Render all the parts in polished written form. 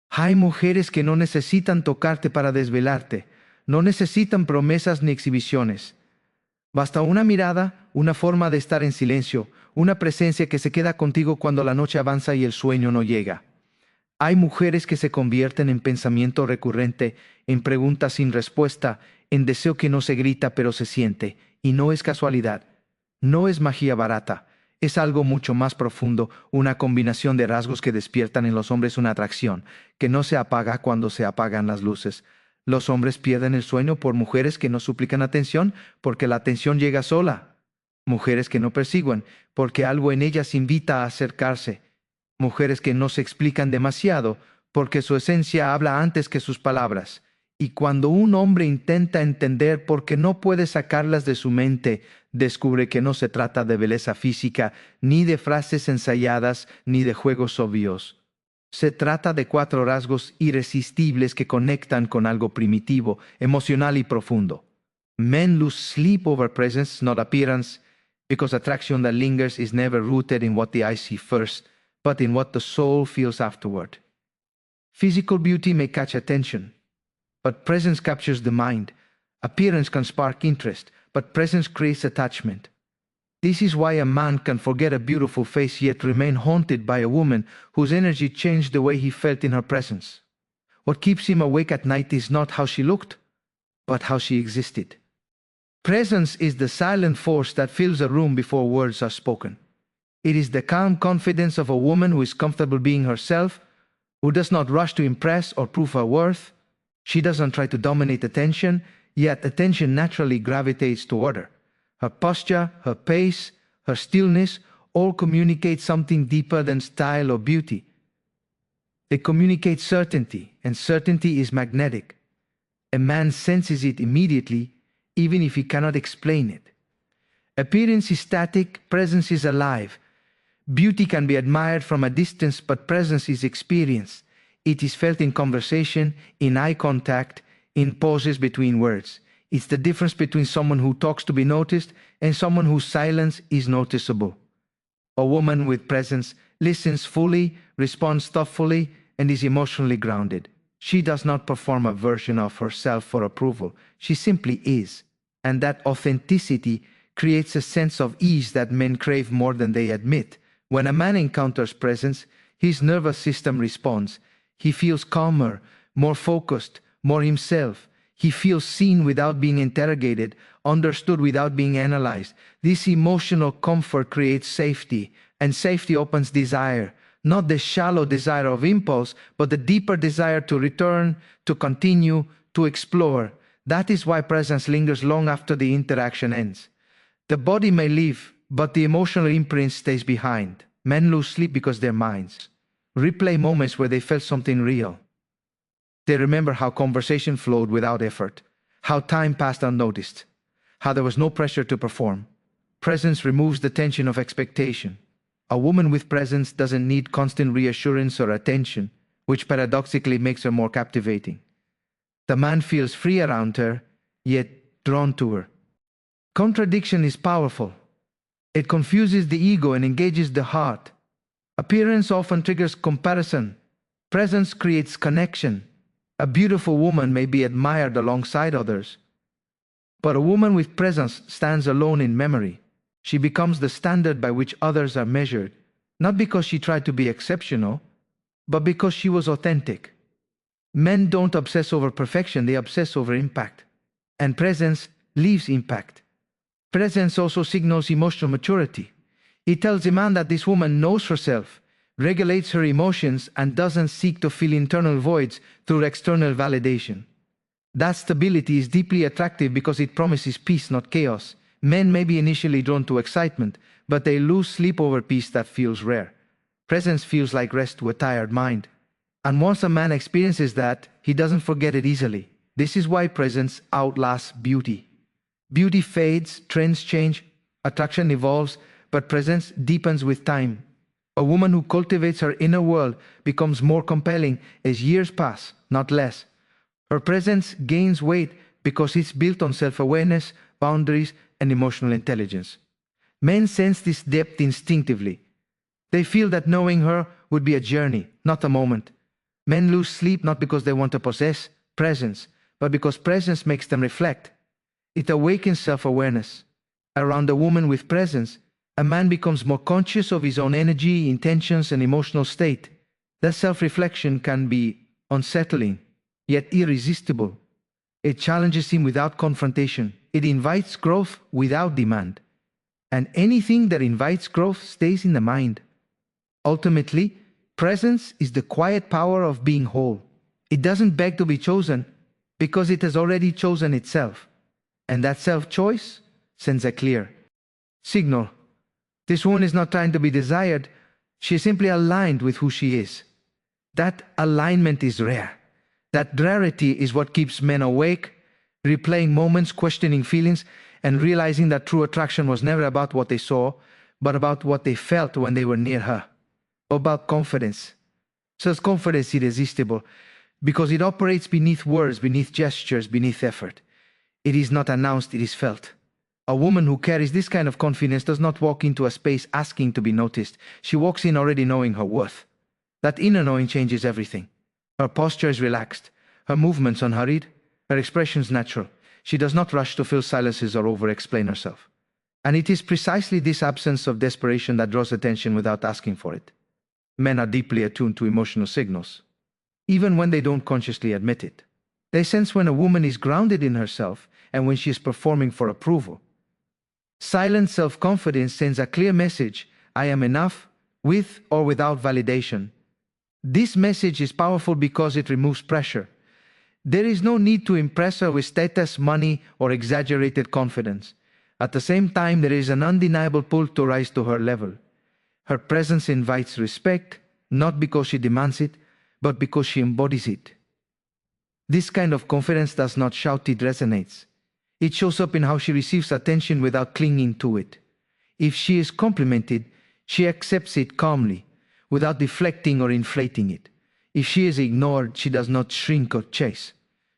Hay mujeres que no necesitan tocarte para desvelarte, no necesitan promesas ni exhibiciones. Basta una mirada, una forma de estar en silencio, una presencia que se queda contigo cuando la noche avanza y el sueño no llega. Hay mujeres que se convierten en pensamiento recurrente, en preguntas sin respuesta, en deseo que no se grita pero se siente, y no es casualidad, no es magia barata, es algo mucho más profundo, una combinación de rasgos que despiertan en los hombres una atracción, que no se apaga cuando se apagan las luces. Los hombres pierden el sueño por mujeres que no suplican atención, porque la atención llega sola. Mujeres que no persiguen, porque algo en ellas invita a acercarse. Mujeres que no se explican demasiado, porque su esencia habla antes que sus palabras. Y cuando un hombre intenta entender por qué no puede sacarlas de su mente, descubre que no se trata de belleza física, ni de frases ensayadas, ni de juegos obvios. Se trata de 4 rasgos irresistibles que conectan con algo primitivo, emocional y profundo. Men lose sleep over presence, not appearance, because attraction that lingers is never rooted in what the eyes see first, but in what the soul feels afterward. Physical beauty may catch attention, but presence captures the mind. Appearance can spark interest, but presence creates attachment. This is why a man can forget a beautiful face yet remain haunted by a woman whose energy changed the way he felt in her presence. What keeps him awake at night is not how she looked, but how she existed. Presence is the silent force that fills a room before words are spoken. It is the calm confidence of a woman who is comfortable being herself, who does not rush to impress or prove her worth. She doesn't try to dominate attention, yet attention naturally gravitates toward her. Her posture, her pace, her stillness all communicate something deeper than style or beauty. They communicate certainty, and certainty is magnetic. A man senses it immediately, even if he cannot explain it. Appearance is static, presence is alive. Beauty can be admired from a distance, but presence is experienced. It is felt in conversation, in eye contact, in pauses between words. It's the difference between someone who talks to be noticed and someone whose silence is noticeable. A woman with presence listens fully, responds thoughtfully, and is emotionally grounded. She does not perform a version of herself for approval. She simply is. And that authenticity creates a sense of ease that men crave more than they admit. When a man encounters presence, his nervous system responds. He feels calmer, more focused, more himself. He feels seen without being interrogated, understood without being analyzed. This emotional comfort creates safety, and safety opens desire. Not the shallow desire of impulse, but the deeper desire to return, to continue, to explore. That is why presence lingers long after the interaction ends. The body may leave, but the emotional imprint stays behind. Men lose sleep because their minds replay moments where they felt something real. They remember how conversation flowed without effort, how time passed unnoticed, how there was no pressure to perform. Presence removes the tension of expectation. A woman with presence doesn't need constant reassurance or attention, which paradoxically makes her more captivating. The man feels free around her, yet drawn to her. Contradiction is powerful. It confuses the ego and engages the heart. Appearance often triggers comparison. Presence creates connection. A beautiful woman may be admired alongside others, but a woman with presence stands alone in memory. She becomes the standard by which others are measured, not because she tried to be exceptional, but because she was authentic. Men don't obsess over perfection, they obsess over impact. And presence leaves impact. Presence also signals emotional maturity. It tells a man that this woman knows herself, regulates her emotions, and doesn't seek to fill internal voids through external validation. That stability is deeply attractive because it promises peace, not chaos. Men may be initially drawn to excitement, but they lose sleep over peace that feels rare. Presence feels like rest to a tired mind. And once a man experiences that, he doesn't forget it easily. This is why presence outlasts beauty. Beauty fades, trends change, attraction evolves, but presence deepens with time. A woman who cultivates her inner world becomes more compelling as years pass, not less. Her presence gains weight because it's built on self-awareness, boundaries, and emotional intelligence. Men sense this depth instinctively. They feel that knowing her would be a journey, not a moment. Men lose sleep not because they want to possess presence, but because presence makes them reflect. It awakens self-awareness. Around a woman with presence, a man becomes more conscious of his own energy, intentions, and emotional state. That self-reflection can be unsettling, yet irresistible. It challenges him without confrontation. It invites growth without demand. And anything that invites growth stays in the mind. Ultimately, presence is the quiet power of being whole. It doesn't beg to be chosen because it has already chosen itself. And that self-choice sends a clear signal. This woman is not trying to be desired. She is simply aligned with who she is. That alignment is rare. That rarity is what keeps men awake, replaying moments, questioning feelings, and realizing that true attraction was never about what they saw, but about what they felt when they were near her. About confidence. Self-confidence is irresistible because it operates beneath words, beneath gestures, beneath effort. It is not announced, it is felt. A woman who carries this kind of confidence does not walk into a space asking to be noticed. She walks in already knowing her worth. That inner knowing changes everything. Her posture is relaxed, her movements unhurried, her expressions natural. She does not rush to fill silences or over-explain herself. And it is precisely this absence of desperation that draws attention without asking for it. Men are deeply attuned to emotional signals, even when they don't consciously admit it. They sense when a woman is grounded in herself and when she is performing for approval. Silent self-confidence sends a clear message: I am enough, with or without validation. This message is powerful because it removes pressure. There is no need to impress her with status, money, or exaggerated confidence. At the same time, there is an undeniable pull to rise to her level. Her presence invites respect, not because she demands it, but because she embodies it. This kind of confidence does not shout, it resonates. It shows up in how she receives attention without clinging to it. If she is complimented, she accepts it calmly, without deflecting or inflating it. If she is ignored, she does not shrink or chase.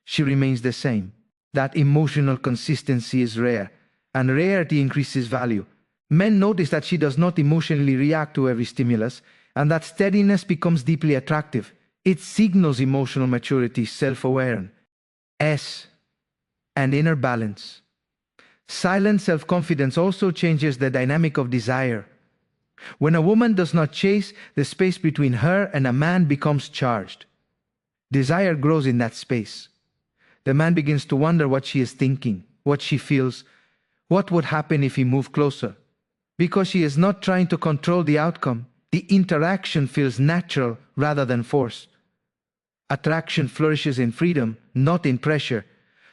She remains the same. That emotional consistency is rare, and rarity increases value. Men notice that she does not emotionally react to every stimulus, and that steadiness becomes deeply attractive. It signals emotional maturity, self-awareness, and inner balance. Silent self-confidence also changes the dynamic of desire. When a woman does not chase, the space between her and a man becomes charged. Desire grows in that space. The man begins to wonder what she is thinking, what she feels, what would happen if he moved closer. Because she is not trying to control the outcome, the interaction feels natural rather than forced. Attraction flourishes in freedom, not in pressure.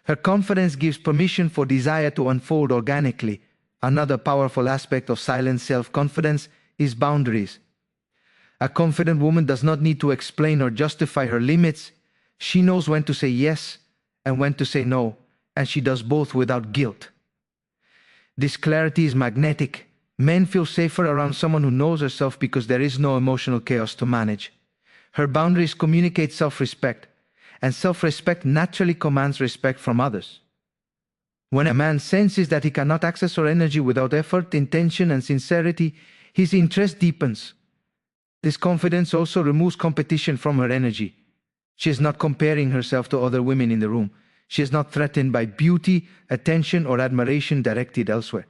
Her confidence gives permission for desire to unfold organically. Another powerful aspect of silent self-confidence is boundaries. A confident woman does not need to explain or justify her limits. She knows when to say yes and when to say no, and she does both without guilt. This clarity is magnetic. Men feel safer around someone who knows herself because there is no emotional chaos to manage. Her boundaries communicate self-respect, and self-respect naturally commands respect from others. When a man senses that he cannot access her energy without effort, intention, and sincerity, his interest deepens. This confidence also removes competition from her energy. She is not comparing herself to other women in the room. She is not threatened by beauty, attention, or admiration directed elsewhere.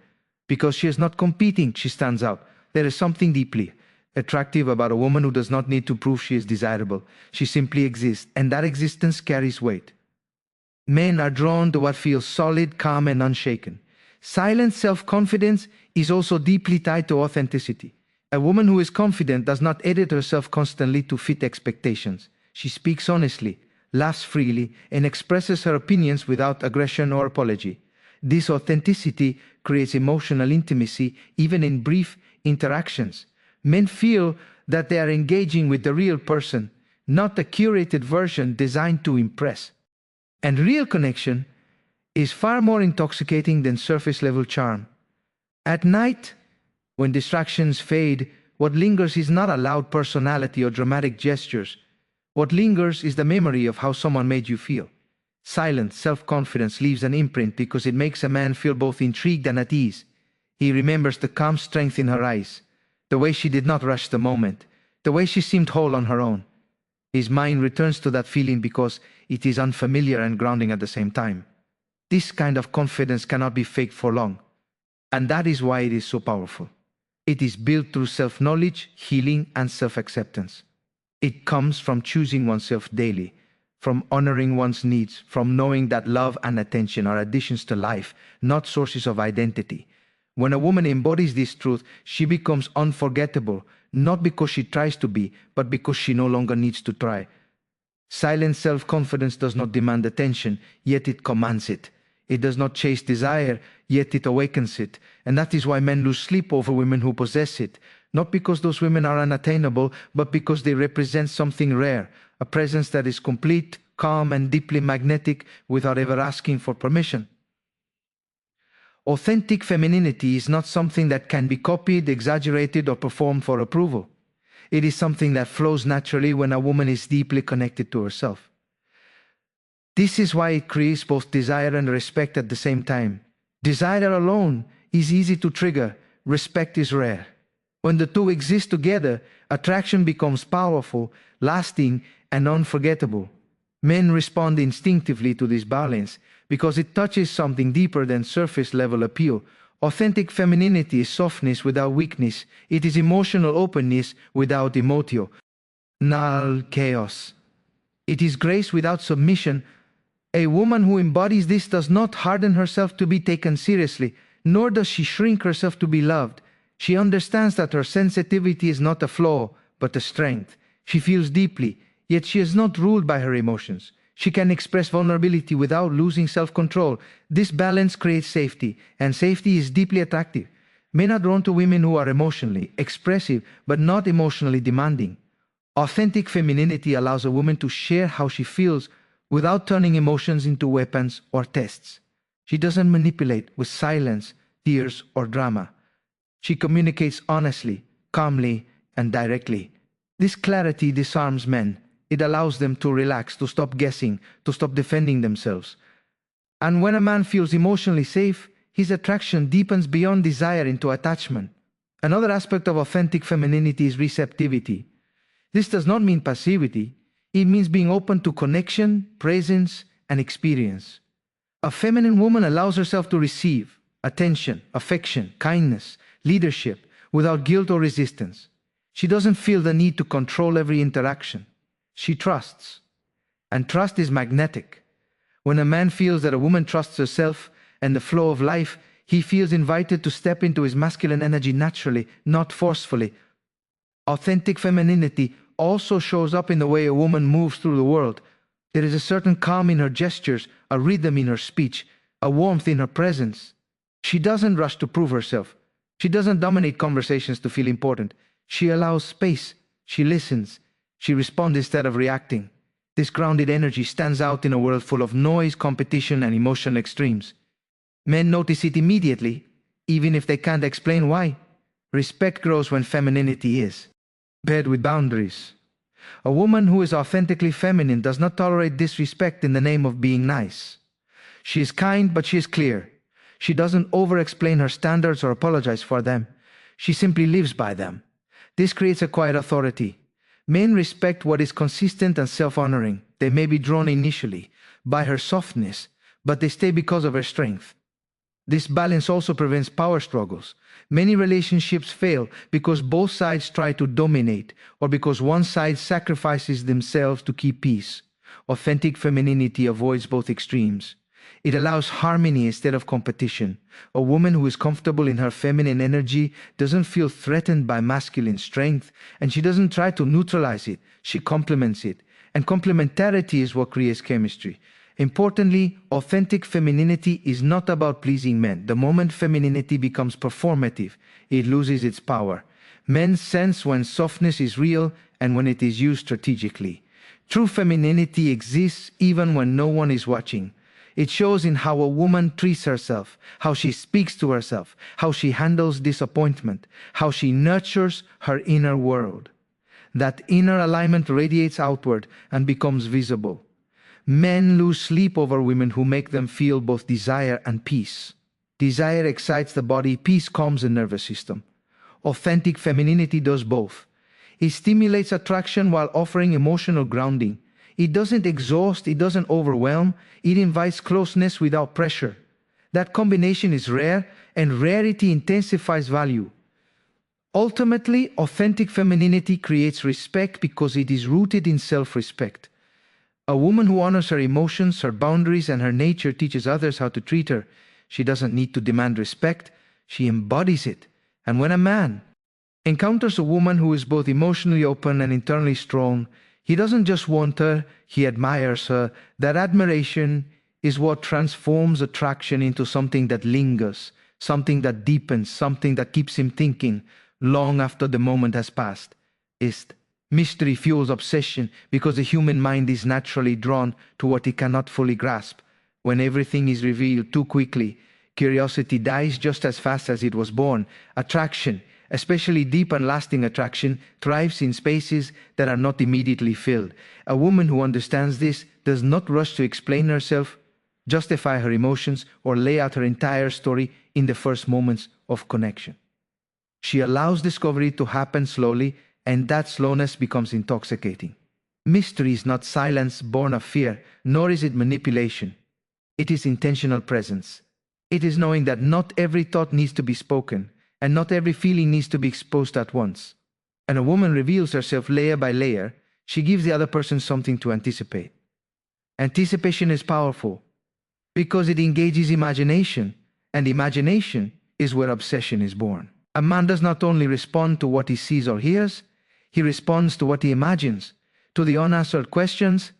Because she is not competing, she stands out. There is something deeply attractive about a woman who does not need to prove she is desirable. She simply exists, and that existence carries weight. Men are drawn to what feels solid, calm, and unshaken. Silent self-confidence is also deeply tied to authenticity. A woman who is confident does not edit herself constantly to fit expectations. She speaks honestly, laughs freely, and expresses her opinions without aggression or apology. This authenticity creates emotional intimacy even in brief interactions. Men feel that they are engaging with the real person, not a curated version designed to impress. And real connection is far more intoxicating than surface-level charm. At night, when distractions fade, what lingers is not a loud personality or dramatic gestures. What lingers is the memory of how someone made you feel. Silent self-confidence leaves an imprint because it makes a man feel both intrigued and at ease. He remembers the calm strength in her eyes, the way she did not rush the moment, the way she seemed whole on her own. His mind returns to that feeling because it is unfamiliar and grounding at the same time. This kind of confidence cannot be faked for long, and that is why it is so powerful. It is built through self-knowledge, healing, and self-acceptance. It comes from choosing oneself daily, from honoring one's needs, from knowing that love and attention are additions to life, not sources of identity. When a woman embodies this truth, she becomes unforgettable, not because she tries to be, but because she no longer needs to try. Silent self-confidence does not demand attention, yet it commands it. It does not chase desire, yet it awakens it. And that is why men lose sleep over women who possess it. Not because those women are unattainable, but because they represent something rare, a presence that is complete, calm, and deeply magnetic without ever asking for permission. Authentic femininity is not something that can be copied, exaggerated, or performed for approval. It is something that flows naturally when a woman is deeply connected to herself. This is why it creates both desire and respect at the same time. Desire alone is easy to trigger, respect is rare. When the two exist together, attraction becomes powerful, lasting, and unforgettable. Men respond instinctively to this balance because it touches something deeper than surface-level appeal. Authentic femininity is softness without weakness. It is emotional openness without emotional chaos. It is grace without submission. A woman who embodies this does not harden herself to be taken seriously, nor does she shrink herself to be loved. She understands that her sensitivity is not a flaw, but a strength. She feels deeply, yet she is not ruled by her emotions. She can express vulnerability without losing self-control. This balance creates safety, and safety is deeply attractive. Men are drawn to women who are emotionally expressive, but not emotionally demanding. Authentic femininity allows a woman to share how she feels without turning emotions into weapons or tests. She doesn't manipulate with silence, tears, or drama. She communicates honestly, calmly, and directly. This clarity disarms men. It allows them to relax, to stop guessing, to stop defending themselves. And when a man feels emotionally safe, his attraction deepens beyond desire into attachment. Another aspect of authentic femininity is receptivity. This does not mean passivity. It means being open to connection, presence, and experience. A feminine woman allows herself to receive attention, affection, kindness, leadership without guilt or resistance. She doesn't feel the need to control every interaction. She trusts. And trust is magnetic. When a man feels that a woman trusts herself and the flow of life, he feels invited to step into his masculine energy naturally, not forcefully. Authentic femininity also shows up in the way a woman moves through the world. There is a certain calm in her gestures, a rhythm in her speech, a warmth in her presence. She doesn't rush to prove herself. She doesn't dominate conversations to feel important. She allows space. She listens. She responds instead of reacting. This grounded energy stands out in a world full of noise, competition, and emotional extremes. Men notice it immediately, even if they can't explain why. Respect grows when femininity is paired with boundaries. A woman who is authentically feminine does not tolerate disrespect in the name of being nice. She is kind, but she is clear. She doesn't over-explain her standards or apologize for them. She simply lives by them. This creates a quiet authority. Men respect what is consistent and self-honoring. They may be drawn initially by her softness, but they stay because of her strength. This balance also prevents power struggles. Many relationships fail because both sides try to dominate or because one side sacrifices themselves to keep peace. Authentic femininity avoids both extremes. It allows harmony instead of competition. A woman who is comfortable in her feminine energy doesn't feel threatened by masculine strength, and she doesn't try to neutralize it. She complements it. And complementarity is what creates chemistry. Importantly, authentic femininity is not about pleasing men. The moment femininity becomes performative, it loses its power. Men sense when softness is real and when it is used strategically. True femininity exists even when no one is watching. It shows in how a woman treats herself, how she speaks to herself, how she handles disappointment, how she nurtures her inner world. That inner alignment radiates outward and becomes visible. Men lose sleep over women who make them feel both desire and peace. Desire excites the body, peace calms the nervous system. Authentic femininity does both. It stimulates attraction while offering emotional grounding. It doesn't exhaust, it doesn't overwhelm, it invites closeness without pressure. That combination is rare, and rarity intensifies value. Ultimately, authentic femininity creates respect because it is rooted in self-respect. A woman who honors her emotions, her boundaries, and her nature teaches others how to treat her. She doesn't need to demand respect, she embodies it. And when a man encounters a woman who is both emotionally open and internally strong, he doesn't just want her, he admires her. That admiration is what transforms attraction into something that lingers, something that deepens, something that keeps him thinking long after the moment has passed. Este. Mystery fuels obsession because the human mind is naturally drawn to what it cannot fully grasp. When everything is revealed too quickly, curiosity dies just as fast as it was born. Attraction, especially deep and lasting attraction, thrives in spaces that are not immediately filled. A woman who understands this does not rush to explain herself, justify her emotions, or lay out her entire story in the first moments of connection. She allows discovery to happen slowly, and that slowness becomes intoxicating. Mystery is not silence born of fear, nor is it manipulation. It is intentional presence. It is knowing that not every thought needs to be spoken, and not every feeling needs to be exposed at once. And a woman reveals herself layer by layer. She gives the other person something to anticipate. Anticipation is powerful because it engages imagination, and imagination is where obsession is born. A man does not only respond to what he sees or hears, he responds to what he imagines, to the unanswered questions,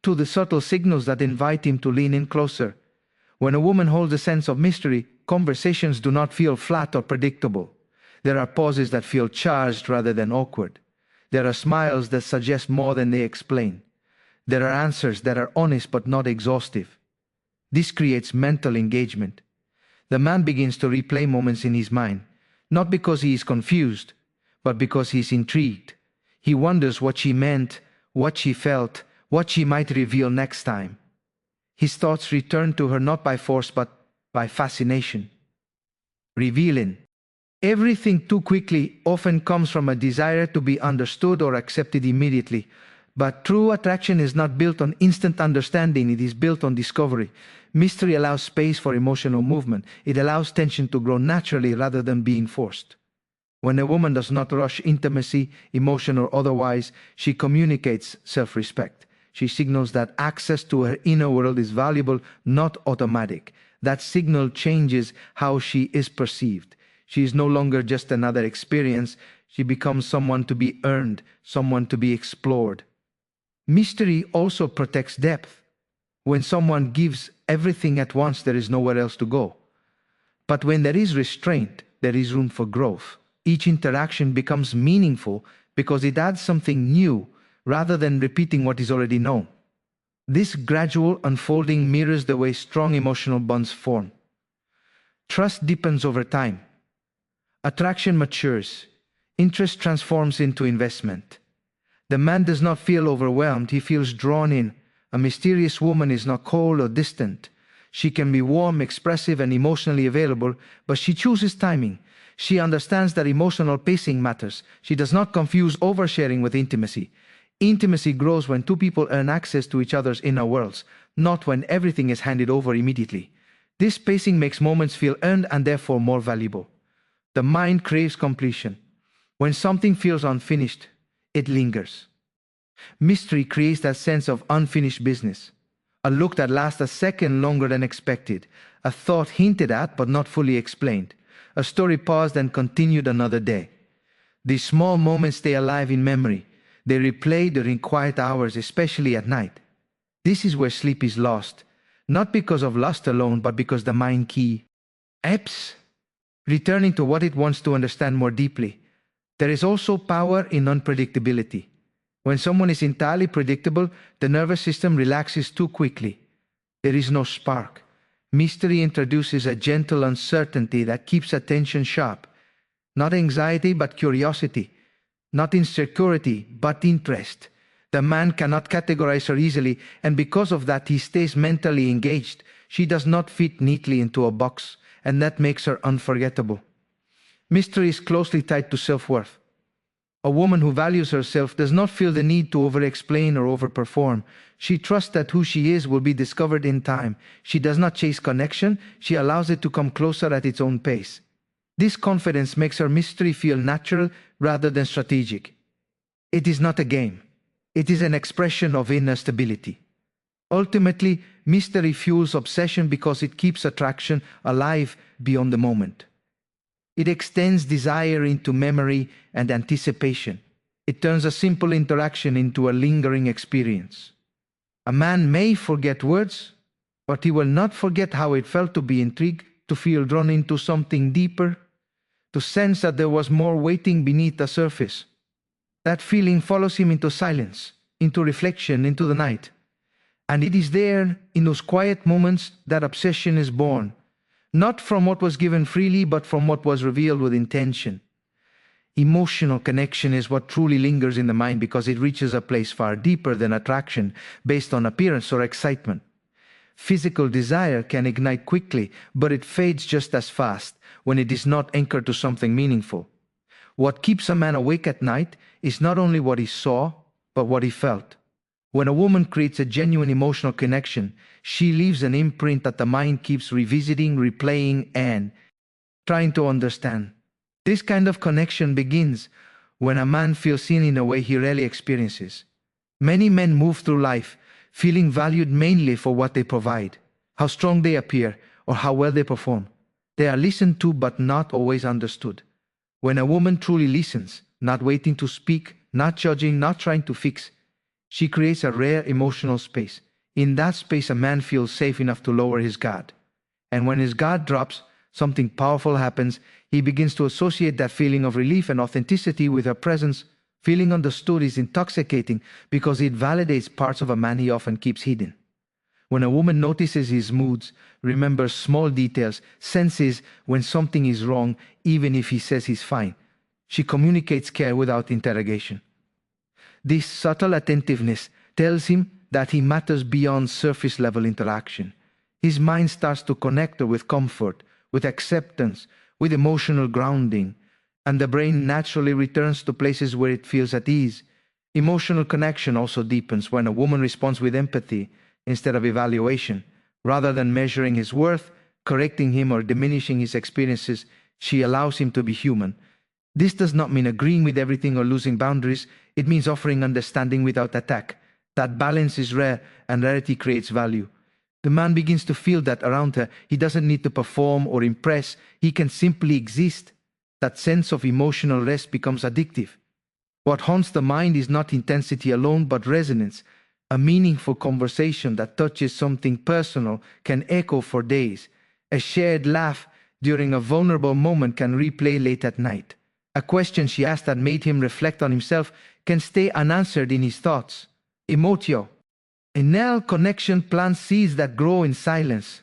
to the subtle signals that invite him to lean in closer. When a woman holds a sense of mystery, conversations do not feel flat or predictable. There are pauses that feel charged rather than awkward. There are smiles that suggest more than they explain. There are answers that are honest but not exhaustive. This creates mental engagement. The man begins to replay moments in his mind, not because he is confused, but because he is intrigued. He wonders what she meant, what she felt, what she might reveal next time. His thoughts return to her not by force but by fascination. Revealing everything too quickly often comes from a desire to be understood or accepted immediately. But true attraction is not built on instant understanding, it is built on discovery. Mystery allows space for emotional movement. It allows tension to grow naturally rather than being forced. When a woman does not rush intimacy, emotion or otherwise, she communicates self-respect. She signals that access to her inner world is valuable, not automatic. That signal changes how she is perceived. She is no longer just another experience. She becomes someone to be earned, someone to be explored. Mystery also protects depth. When someone gives everything at once, there is nowhere else to go. But when there is restraint, there is room for growth. Each interaction becomes meaningful because it adds something new rather than repeating what is already known. This gradual unfolding mirrors the way strong emotional bonds form. Trust deepens over time. Attraction matures. Interest transforms into investment. The man does not feel overwhelmed, he feels drawn in. A mysterious woman is not cold or distant. She can be warm, expressive, and emotionally available, but she chooses timing. She understands that emotional pacing matters. She does not confuse oversharing with intimacy. Intimacy grows when two people earn access to each other's inner worlds, not when everything is handed over immediately. This pacing makes moments feel earned and therefore more valuable. The mind craves completion. When something feels unfinished, it lingers. Mystery creates that sense of unfinished business. A look that lasts a second longer than expected. A thought hinted at but not fully explained. A story paused and continued another day. These small moments stay alive in memory. They replay during quiet hours, especially at night. This is where sleep is lost, not because of lust alone, but because the mind key ebbs, returning to what it wants to understand more deeply. There is also power in unpredictability. When someone is entirely predictable, the nervous system relaxes too quickly. There is no spark. Mystery introduces a gentle uncertainty that keeps attention sharp. Not anxiety, but curiosity. Not insecurity, but interest. The man cannot categorize her easily, and because of that he stays mentally engaged. She does not fit neatly into a box, and that makes her unforgettable. Mystery is closely tied to self-worth. A woman who values herself does not feel the need to over-explain or over-perform. She trusts that who she is will be discovered in time. She does not chase connection, she allows it to come closer at its own pace. This confidence makes her mystery feel natural rather than strategic. It is not a game. It is an expression of inner stability. Ultimately, mystery fuels obsession because it keeps attraction alive beyond the moment. It extends desire into memory and anticipation. It turns a simple interaction into a lingering experience. A man may forget words, but he will not forget how it felt to be intrigued, to feel drawn into something deeper, to sense that there was more waiting beneath the surface. That feeling follows him into silence, into reflection, into the night. And it is there, in those quiet moments, that obsession is born. Not from what was given freely, but from what was revealed with intention. Emotional connection is what truly lingers in the mind because it reaches a place far deeper than attraction based on appearance or excitement. Physical desire can ignite quickly, but it fades just as fast when it is not anchored to something meaningful. What keeps a man awake at night is not only what he saw, but what he felt. When a woman creates a genuine emotional connection, she leaves an imprint that the mind keeps revisiting, replaying, and trying to understand. This kind of connection begins when a man feels seen in a way he rarely experiences. Many men move through life feeling valued mainly for what they provide, how strong they appear, or how well they perform. They are listened to but not always understood. When a woman truly listens, not waiting to speak, not judging, not trying to fix, she creates a rare emotional space. In that space, a man feels safe enough to lower his guard. And when his guard drops, something powerful happens. He begins to associate that feeling of relief and authenticity with her presence. Feeling understood is intoxicating because it validates parts of a man he often keeps hidden. When a woman notices his moods, remembers small details, senses when something is wrong, even if he says he's fine, she communicates care without interrogation. This subtle attentiveness tells him that he matters beyond surface-level interaction. His mind starts to connect her with comfort, with acceptance, with emotional grounding, and the brain naturally returns to places where it feels at ease. Emotional connection also deepens when a woman responds with empathy instead of evaluation. Rather than measuring his worth, correcting him, or diminishing his experiences, she allows him to be human. This does not mean agreeing with everything or losing boundaries. It means offering understanding without attack. That balance is rare, and rarity creates value. The man begins to feel that around her, he doesn't need to perform or impress. He can simply exist. That sense of emotional rest becomes addictive. What haunts the mind is not intensity alone, but resonance. A meaningful conversation that touches something personal can echo for days. A shared laugh during a vulnerable moment can replay late at night. A question she asked that made him reflect on himself can stay unanswered in his thoughts. Emotio. Enel connection plants seeds that grow in silence.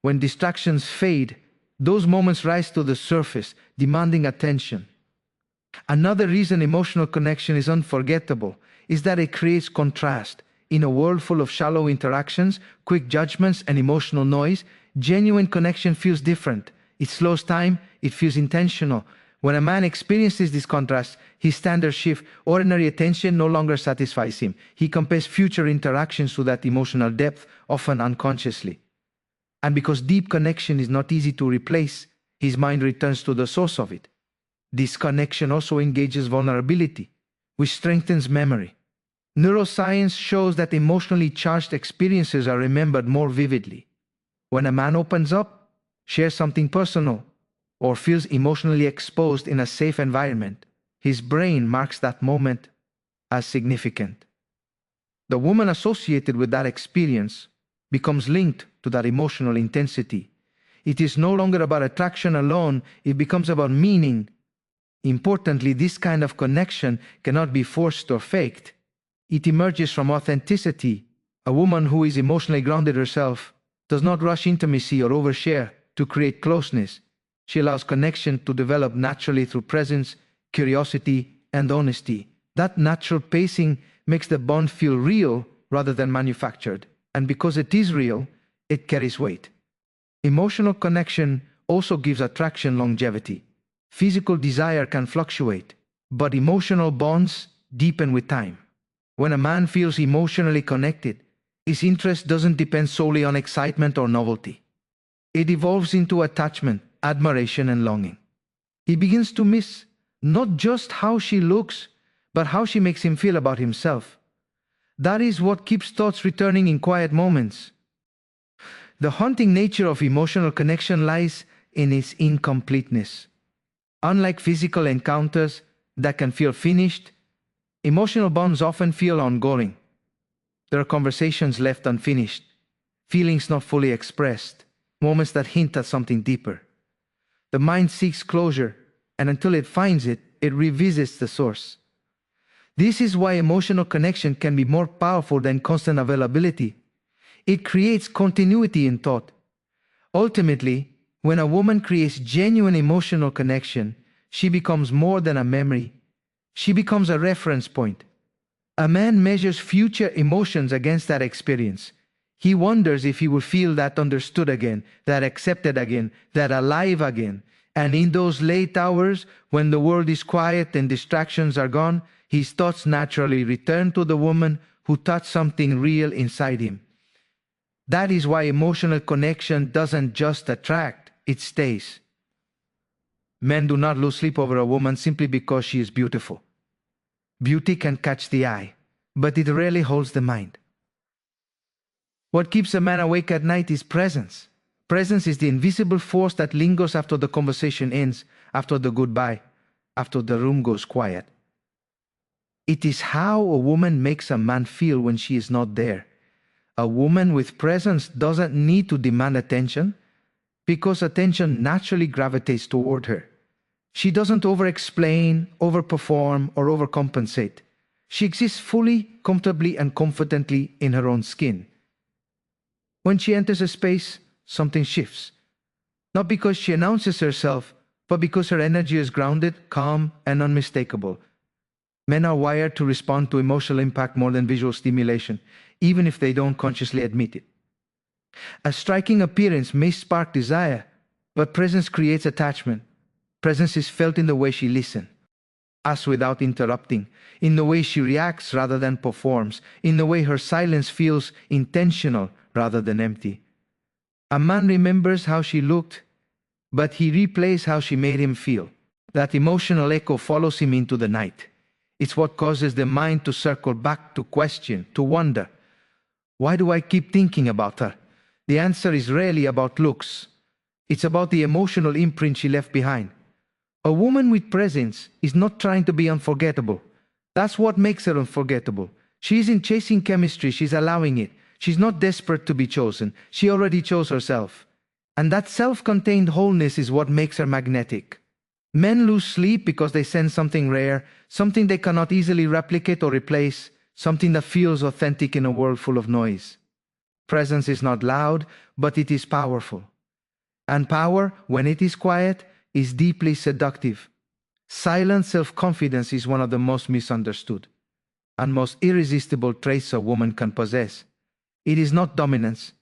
When distractions fade, those moments rise to the surface, demanding attention. Another reason emotional connection is unforgettable is that it creates contrast. In a world full of shallow interactions, quick judgments, and emotional noise, genuine connection feels different. It slows time, it feels intentional. When a man experiences this contrast, his standards shift. Ordinary attention no longer satisfies him. He compares future interactions to that emotional depth, often unconsciously. And because deep connection is not easy to replace, his mind returns to the source of it. This connection also engages vulnerability, which strengthens memory. Neuroscience shows that emotionally charged experiences are remembered more vividly. When a man opens up, shares something personal, or feels emotionally exposed in a safe environment, his brain marks that moment as significant. The woman associated with that experience becomes linked to that emotional intensity. It is no longer about attraction alone, it becomes about meaning. Importantly, this kind of connection cannot be forced or faked. It emerges from authenticity. A woman who is emotionally grounded herself does not rush intimacy or overshare to create closeness. She allows connection to develop naturally through presence, curiosity, and honesty. That natural pacing makes the bond feel real rather than manufactured. And because it is real, it carries weight. Emotional connection also gives attraction longevity. Physical desire can fluctuate, but emotional bonds deepen with time. When a man feels emotionally connected, his interest doesn't depend solely on excitement or novelty. It evolves into attachment, admiration, and longing. He begins to miss not just how she looks, but how she makes him feel about himself. That is what keeps thoughts returning in quiet moments. The haunting nature of emotional connection lies in its incompleteness. Unlike physical encounters that can feel finished, emotional bonds often feel ongoing. There are conversations left unfinished, feelings not fully expressed, moments that hint at something deeper. The mind seeks closure, and until it finds it, it revisits the source. This is why emotional connection can be more powerful than constant availability. It creates continuity in thought. Ultimately, when a woman creates genuine emotional connection, she becomes more than a memory. She becomes a reference point. A man measures future emotions against that experience. He wonders if he will feel that understood again, that accepted again, that alive again. And in those late hours, when the world is quiet and distractions are gone, his thoughts naturally return to the woman who touched something real inside him. That is why emotional connection doesn't just attract, it stays. Men do not lose sleep over a woman simply because she is beautiful. Beauty can catch the eye, but it rarely holds the mind. What keeps a man awake at night is presence. Presence is the invisible force that lingers after the conversation ends, after the goodbye, after the room goes quiet. It is how a woman makes a man feel when she is not there. A woman with presence doesn't need to demand attention, because attention naturally gravitates toward her. She doesn't over-explain, over-perform, or overcompensate. She exists fully, comfortably, and confidently in her own skin. When she enters a space, something shifts. Not because she announces herself, but because her energy is grounded, calm, and unmistakable. Men are wired to respond to emotional impact more than visual stimulation, even if they don't consciously admit it. A striking appearance may spark desire, but presence creates attachment. Presence is felt in the way she listens, asks without interrupting, in the way she reacts rather than performs, in the way her silence feels intentional rather than empty. A man remembers how she looked, but he replays how she made him feel. That emotional echo follows him into the night. It's what causes the mind to circle back, to question, to wonder. Why do I keep thinking about her? The answer is rarely about looks. It's about the emotional imprint she left behind. A woman with presence is not trying to be unforgettable. That's what makes her unforgettable. She isn't chasing chemistry, she's allowing it. She's not desperate to be chosen. She already chose herself. And that self-contained wholeness is what makes her magnetic. Men lose sleep because they sense something rare, something they cannot easily replicate or replace, something that feels authentic in a world full of noise. Presence is not loud, but it is powerful. And power, when it is quiet, is deeply seductive. Silent self-confidence is one of the most misunderstood and most irresistible traits a woman can possess. It is not dominance.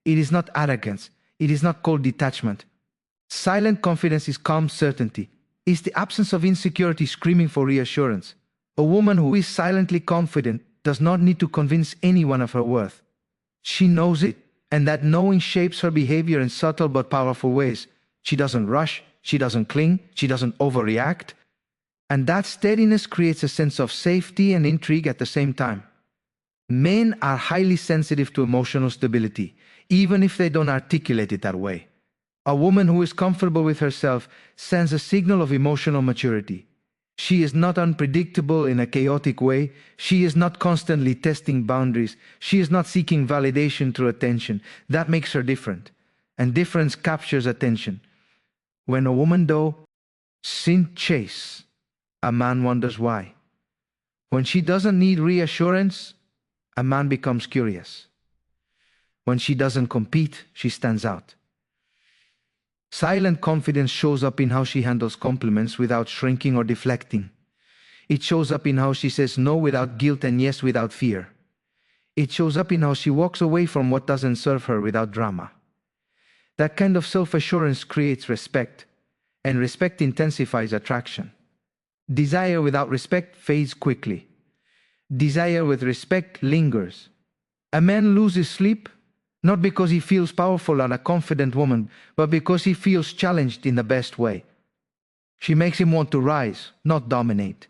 It is not arrogance. It is not cold detachment. Silent confidence is calm certainty. It's the absence of insecurity screaming for reassurance. A woman who is silently confident does not need to convince anyone of her worth. She knows it, and that knowing shapes her behavior in subtle but powerful ways. She doesn't rush, she doesn't cling, she doesn't overreact. And that steadiness creates a sense of safety and intrigue at the same time. Men are highly sensitive to emotional stability, even if they don't articulate it that way. A woman who is comfortable with herself sends a signal of emotional maturity. She is not unpredictable in a chaotic way. She is not constantly testing boundaries. She is not seeking validation through attention. That makes her different. And difference captures attention. When a woman, though, sin chase, a man wonders why. When she doesn't need reassurance, a man becomes curious. When she doesn't compete, she stands out. Silent confidence shows up in how she handles compliments without shrinking or deflecting. It shows up in how she says no without guilt and yes without fear. It shows up in how she walks away from what doesn't serve her without drama. That kind of self-assurance creates respect, and respect intensifies attraction. Desire without respect fades quickly. Desire with respect lingers. A man loses sleep not because he feels powerful or a confident woman, but because he feels challenged in the best way. She makes him want to rise, not dominate.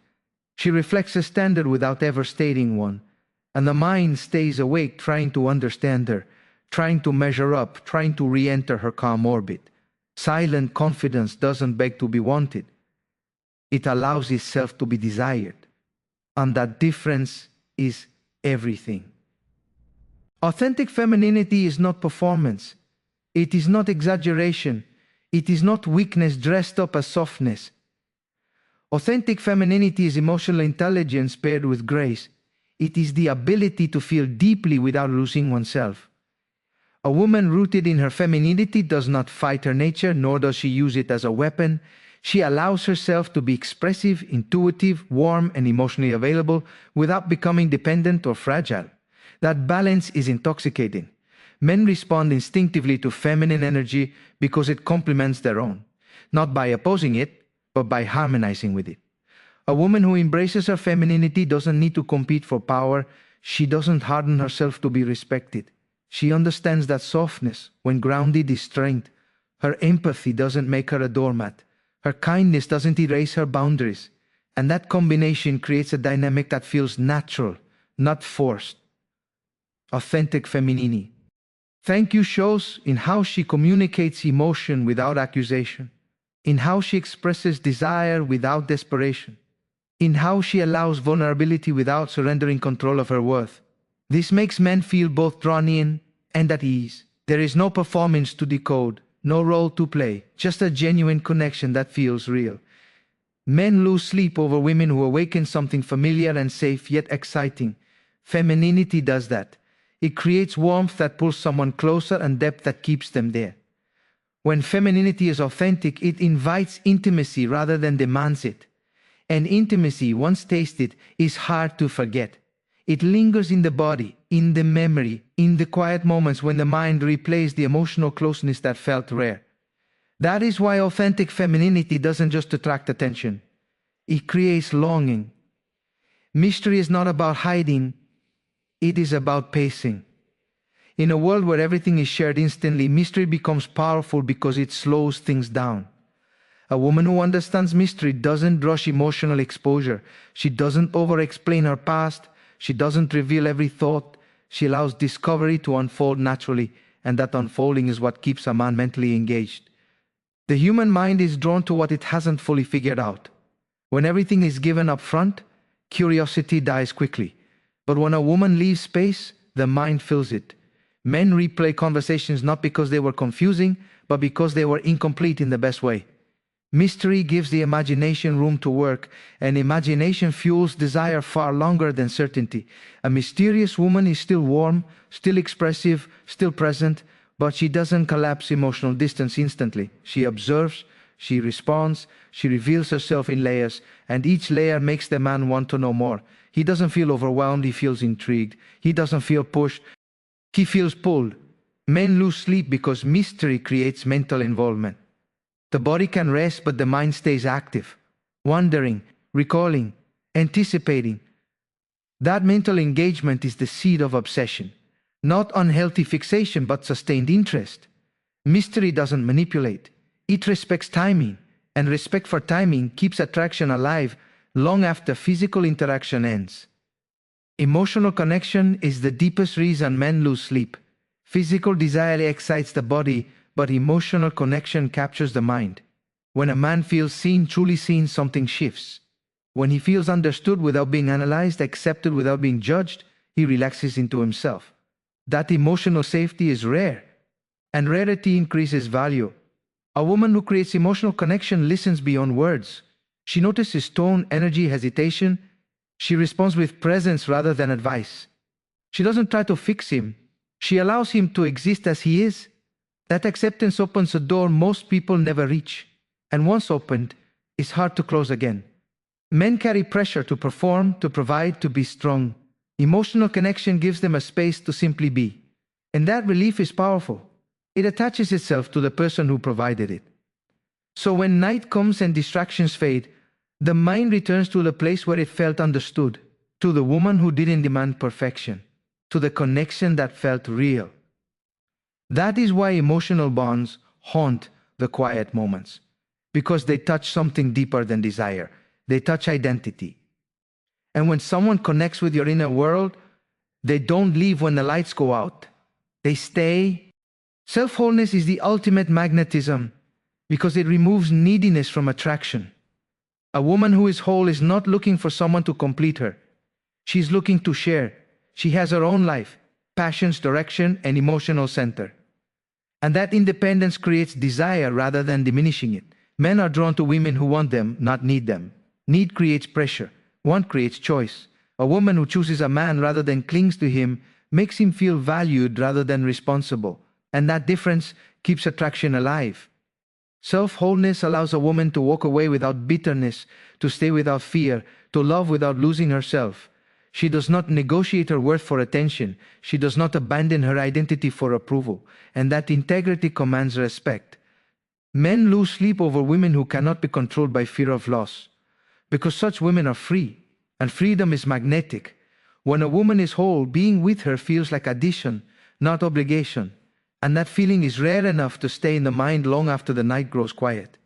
She reflects a standard without ever stating one, and the mind stays awake trying to understand her, trying to measure up, trying to re-enter her calm orbit. Silent confidence doesn't beg to be wanted. It allows itself to be desired. And that difference is everything. Authentic femininity is not performance. It is not exaggeration. It is not weakness dressed up as softness. Authentic femininity is emotional intelligence paired with grace. It is the ability to feel deeply without losing oneself. A woman rooted in her femininity does not fight her nature, nor does she use it as a weapon. She allows herself to be expressive, intuitive, warm, and emotionally available without becoming dependent or fragile. That balance is intoxicating. Men respond instinctively to feminine energy because it complements their own, not by opposing it, but by harmonizing with it. A woman who embraces her femininity doesn't need to compete for power. She doesn't harden herself to be respected. She understands that softness, when grounded, is strength. Her empathy doesn't make her a doormat. Her kindness doesn't erase her boundaries. And that combination creates a dynamic that feels natural, not forced. Authentic femininity. Thank you shows in how she communicates emotion without accusation, in how she expresses desire without desperation, in how she allows vulnerability without surrendering control of her worth. This makes men feel both drawn in and at ease. There is no performance to decode, no role to play, just a genuine connection that feels real. Men lose sleep over women who awaken something familiar and safe yet exciting. Femininity does that. It creates warmth that pulls someone closer and depth that keeps them there. When femininity is authentic, it invites intimacy rather than demands it. And intimacy, once tasted, is hard to forget. It lingers in the body, in the memory, in the quiet moments when the mind replays the emotional closeness that felt rare. That is why authentic femininity doesn't just attract attention. It creates longing. Mystery is not about hiding. It is about pacing. In a world where everything is shared instantly, mystery becomes powerful because it slows things down. A woman who understands mystery doesn't rush emotional exposure. She doesn't over-explain her past. She doesn't reveal every thought. She allows discovery to unfold naturally, and that unfolding is what keeps a man mentally engaged. The human mind is drawn to what it hasn't fully figured out. When everything is given up front, curiosity dies quickly. But when a woman leaves space, the mind fills it. Men replay conversations not because they were confusing, but because they were incomplete in the best way. Mystery gives the imagination room to work, and imagination fuels desire far longer than certainty. A mysterious woman is still warm, still expressive, still present, but she doesn't collapse emotional distance instantly. She observes, she responds, she reveals herself in layers, and each layer makes the man want to know more. He doesn't feel overwhelmed, he feels intrigued. He doesn't feel pushed, he feels pulled. Men lose sleep because mystery creates mental involvement. The body can rest, but the mind stays active, wondering, recalling, anticipating. That mental engagement is the seed of obsession. Not unhealthy fixation, but sustained interest. Mystery doesn't manipulate. It respects timing, and respect for timing keeps attraction alive long after physical interaction ends. Emotional connection is the deepest reason men lose sleep. Physical desire excites the body, but emotional connection captures the mind. When a man feels seen, truly seen, something shifts. When he feels understood without being analyzed, accepted without being judged, he relaxes into himself. That emotional safety is rare, and rarity increases value. A woman who creates emotional connection listens beyond words. She notices tone, energy, hesitation. She responds with presence rather than advice. She doesn't try to fix him. She allows him to exist as he is. That acceptance opens a door most people never reach, and once opened, it's hard to close again. Men carry pressure to perform, to provide, to be strong. Emotional connection gives them a space to simply be, and that relief is powerful. It attaches itself to the person who provided it. So when night comes and distractions fade, The mind returns to the place where it felt understood, to the woman who didn't demand perfection, to the connection that felt real. That is why emotional bonds haunt the quiet moments, because they touch something deeper than desire. They touch identity. And when someone connects with your inner world, they don't leave when the lights go out. They stay. Self-wholeness is the ultimate magnetism because it removes neediness from attraction. A woman who is whole is not looking for someone to complete her. She's looking to share. She has her own life, passions, direction, and emotional center. And that independence creates desire rather than diminishing it. Men are drawn to women who want them, not need them. Need creates pressure. Want creates choice. A woman who chooses a man rather than clings to him makes him feel valued rather than responsible. And that difference keeps attraction alive. Self-wholeness allows a woman to walk away without bitterness, to stay without fear, to love without losing herself. She does not negotiate her worth for attention. She does not abandon her identity for approval. And that integrity commands respect. Men lose sleep over women who cannot be controlled by fear of loss, because such women are free, and freedom is magnetic. When a woman is whole, being with her feels like addition, not obligation, and that feeling is rare enough to stay in the mind long after the night grows quiet.